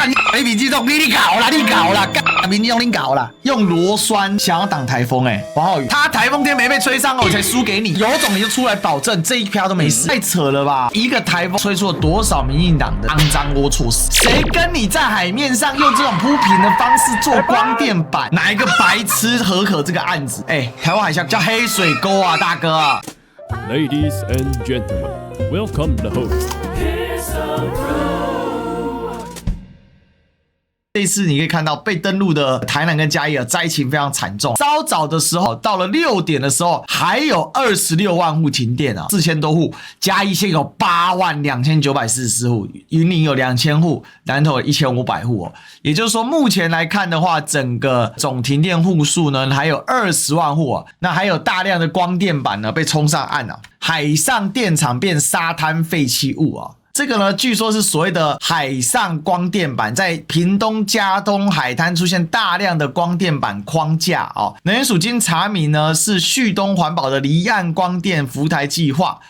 干你民进党你搞啦，你搞啦，干民进党你搞啦，用螺栓想要挡台风王浩宇，他台风天没被吹上我才输给你，有种你就出来保证这一票都没事，太扯了吧？一个台风吹出了多少民进党的肮脏龌龊事？谁跟你在海面上用这种铺平的方式做光电板？哪一个白痴核可这个案子？台湾海峡叫黑水沟啊，大哥啊 Ladies and gentlemen, welcome the host. 这次你可以看到被登陆的台南跟嘉义灾情非常惨重。稍早的时候，到了6点的时候，还有26万户停电4000多户。嘉义县有82944户，云林有2000户，南投有1500户也就是说，目前来看的话，整个总停电户数呢，还有20万户那还有大量的光电板呢被冲上岸海上电厂变沙滩废弃物这个呢，据说是所谓的海上光电板，在屏东佳冬海滩出现大量的光电板框架能源署经查明呢，是旭东环保的离岸光电浮台计划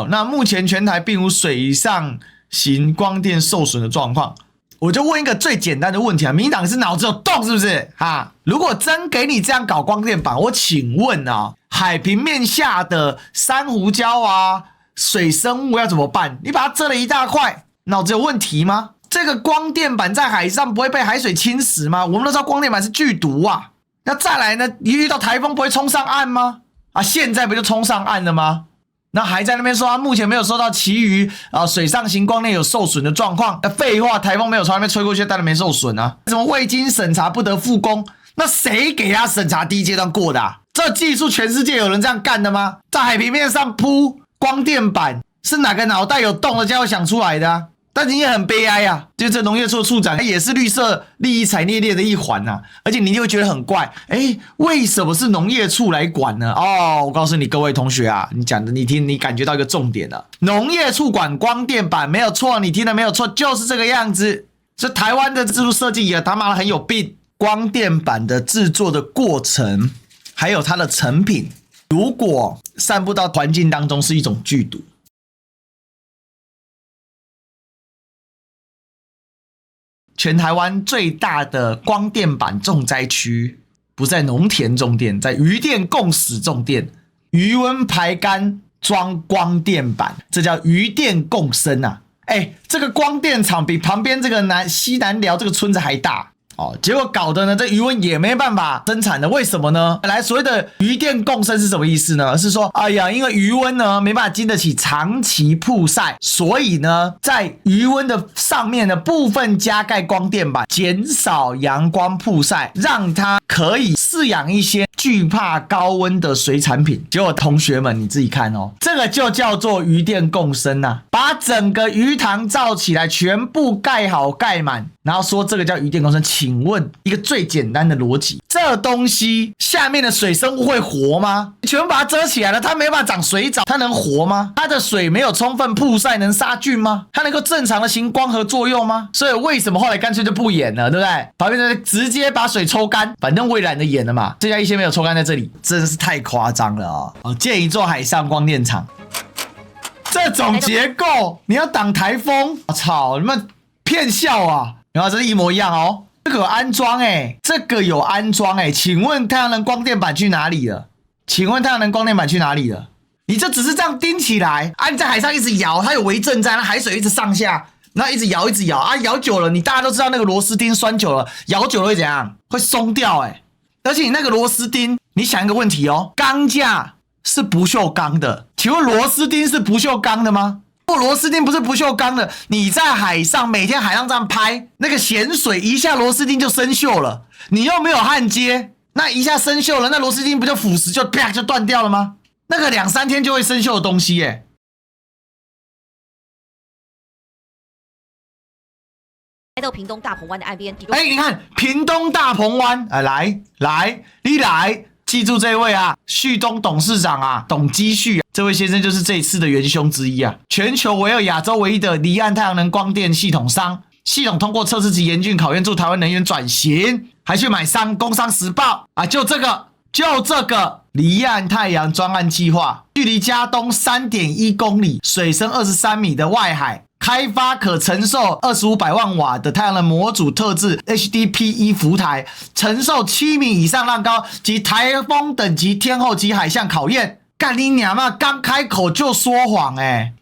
那目前全台并无水上型光电受损的状况。我就问一个最简单的问题民进党是脑子有洞是不是如果真给你这样搞光电板，我请问海平面下的珊瑚礁水生物要怎么办？你把它遮了一大块，脑子有问题吗？这个光电板在海上不会被海水侵蚀吗？我们都知道光电板是剧毒那再来呢？你遇到台风不会冲上岸吗？现在不就冲上岸了吗？那还在那边说目前没有收到其余水上型光电有受损的状况。废话，台风没有从那边吹过去，当然没受损怎么未经审查不得复工？那谁给他审查第一阶段过的这技术全世界有人这样干的吗？在海平面上铺光电板是哪个脑袋有洞的家伙想出来的但你也很悲哀就这农业处处长也是绿色利益产业链的一环而且你就会觉得很怪为什么是农业处来管呢？我告诉你各位同学你讲的你听，你感觉到一个重点了。农业处管光电板没有错，你听的没有错，就是这个样子。所以台湾的制度设计也他妈的很有病。光电板的制作的过程还有它的成品，如果散布到环境当中是一种剧毒。全台湾最大的光电板重灾区不在农田种电，在渔电共使种电，渔温排干装光电板，这叫渔电共生这个光电厂比旁边这个西南寮这个村子还大结果搞得呢，这渔温也没办法生产的，为什么呢？来，所谓的渔电共生是什么意思呢？是说，因为渔温呢没办法经得起长期曝晒，所以呢，在渔温的上面的部分加盖光电板，减少阳光曝晒，让它可以饲养一些惧怕高温的水产品。结果同学们你自己看这个就叫做渔电共生把整个鱼塘造起来，全部盖好盖满，然后说这个叫渔电共生。请问一个最简单的逻辑，这东西下面的水生物会活吗？全部把它遮起来了，它没办法长水藻，它能活吗？它的水没有充分曝晒能杀菌吗？它能够正常的行光合作用吗？所以为什么后来干脆就不演了，对不对？旁边的直接把水抽干，反正我也懒得演了嘛。这家一些没有抽干在这里，真的是太夸张了建一座海上光电厂，这种结构你要挡台风，操你们骗笑然后这是一模一样这个有安装这个有安装请问太阳能光电板去哪里了？请问太阳能光电板去哪里了？你这只是这样钉起来你在海上一直摇，它有微震在，那海水一直上下，然后一直摇一直摇摇久了，你大家都知道那个螺丝钉拴久了，摇久了会怎样？会松掉而且你那个螺丝钉，你想一个问题钢架是不锈钢的，请问螺丝钉是不锈钢的吗？如果螺丝钉不是不锈钢的，你在海上每天海上这样拍，那个咸水一下螺丝钉就生锈了，你又没有焊接，那一下生锈了，那螺丝钉不就腐蚀就啪就断掉了吗？那个2-3天就会生锈的东西来到屏东大鹏湾的岸边，你看屏东大鹏湾你来记住这位旭东董事长董基旭这位先生就是这一次的元凶之一全球唯有亚洲唯一的离岸太阳能光电系统商，系统通过测试及严峻考验，助台湾能源转型，还去买工商时报就这个离岸太阳专案计划，距离佳东3.1公里，水深23米的外海，开发可承受2500万瓦的太阳能模组特制 HDPE 浮台，承受7米以上浪高及台风等级天候及海象考验。干你娘嘛！刚开口就说谎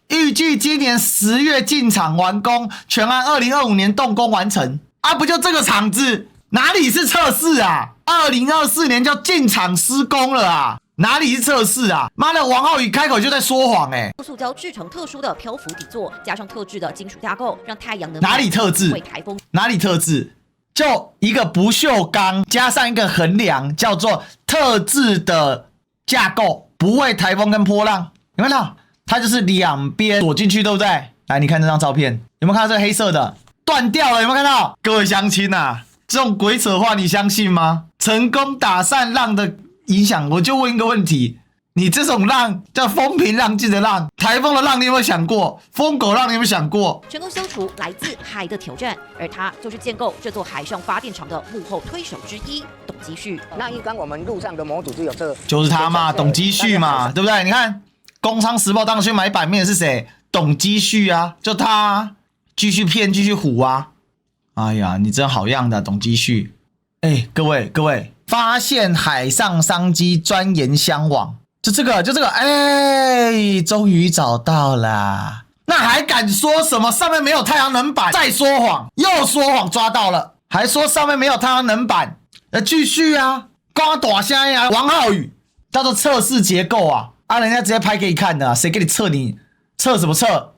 预计今年10月进场完工，全案2025年动工完成啊！不就这个厂子？哪里是测试啊？2024年就进场施工了啊！哪里是测试啊？妈的，王浩宇开口就在说谎塑胶制成特殊的漂浮底座，加上特制的金属架构，让太阳能哪里特制？为台风哪里特制？就一个不锈钢加上一个横梁，叫做特制的架构，不畏台风跟波浪。有没有看到？它就是两边锁进去，对不对？来，你看这张照片，有没有看到这个黑色的断掉了？有没有看到？各位乡亲啊，这种鬼扯话你相信吗？成功打散浪的影响，我就问一个问题：你这种浪叫风平浪静的浪，台风的浪，你有没有想过？疯狗浪，你有没有想过？成功消除来自海的挑战，而他就是建构这座海上发电厂的幕后推手之一，董基旭。那一般我们路上的模组就有这，就是他嘛，董基旭嘛，对不对？你看《工商时报》当时去买版面是谁？董基旭啊，就他啊，继续骗，继续唬啊！哎呀，你真好样的，董基旭！各位，发现海上商机，钻研相网，就这个，终于找到了。那还敢说什么上面没有太阳能板？再说谎，又说谎，抓到了，还说上面没有太阳能板，继续啊，光大声呀！王浩宇叫做测试结构啊，人家直接拍给你看的谁给你测？你测什么测？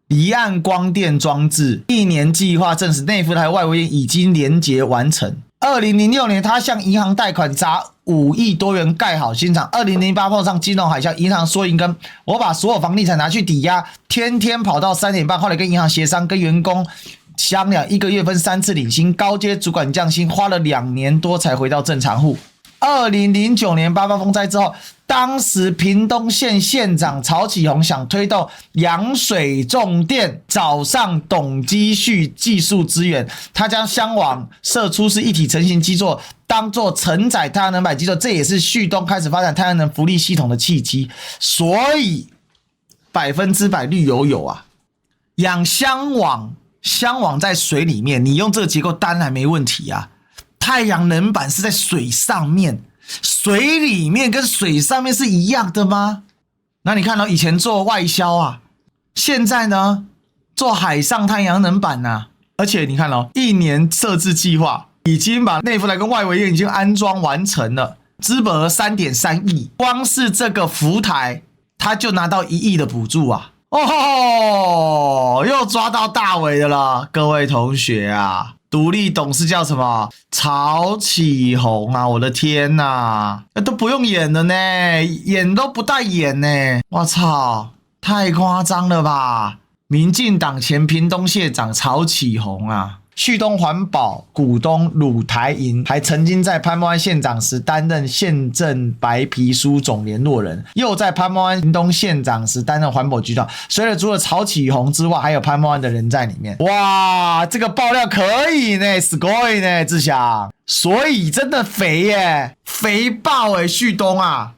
离岸光电装置1年计划证实，内浮台外围燕已经连结完成。2006年，他向银行贷款砸5亿多元盖好新厂。2008碰上金融海啸，银行说银根，我把所有房地产拿去抵押，天天跑到3点半，后来跟银行协商，跟员工商量1个月分3次领薪，高阶主管降薪，花了2年多才回到正常户。2009年8八风灾之后，当时屏东县县长曹启宏想推动洋水重电，找上董基旭技术资源，他将箱网射出是一体成型基座，当做承载太阳能板基座，这也是旭东开始发展太阳能福利系统的契机。所以100%绿油油啊！养箱网在水里面，你用这个结构当然没问题啊。太阳能板是在水上面，水里面跟水上面是一样的吗？那你看到以前做外销啊，现在呢做海上太阳能板啊，而且你看1年设置计划已经把内浮台跟外围燕已经安装完成了，资本额3.3亿，光是这个浮台他就拿到1亿的补助啊！又抓到大尾的了，各位同学啊！独立董事叫什么？曹启宏啊！我的天哪，都不用演了呢，演都不带演呢！我操，太夸张了吧！民进党前屏东县长曹启宏啊，旭东环保股东鲁台银，还曾经在潘孟安县长时担任县政白皮书总联络人，又在潘孟安屏东县长时担任环保局长。所以除了曹启宏之外，还有潘孟安的人在里面。哇，这个爆料可以呢，すごい呢，志祥。所以真的肥耶，肥爆耶，旭东啊！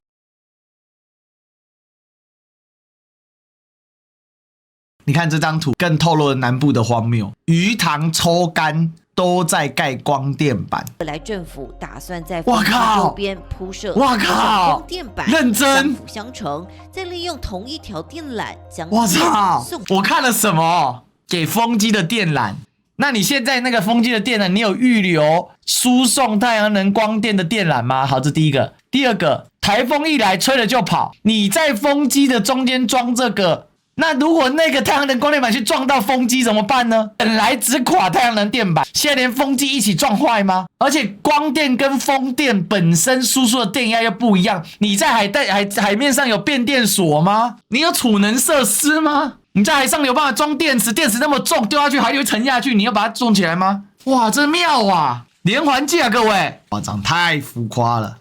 你看这张图，更透露了南部的荒谬。鱼塘抽干都在盖光电板。未来政府打算在哇靠周边铺设哇靠光电板，认真相辅相成，再利用同一条电缆将我操送！我看了什么？给风机的电缆。那你现在那个风机的电缆，你有预留输送太阳能光电的电缆吗？好，这第一个。第二个，台风一来吹了就跑，你在风机的中间装这个。那如果那个太阳能光电板去撞到风机怎么办呢？本来只垮太阳能电板，现在连风机一起撞坏吗？而且光电跟风电本身输出的电压又不一样，你在海面上有变电所吗？你有储能设施吗？你在海上有办法装电池？电池那么重，丢下去海里会沉下去，你要把它种起来吗？哇，这妙啊！连环计啊，各位，夸张太浮夸了。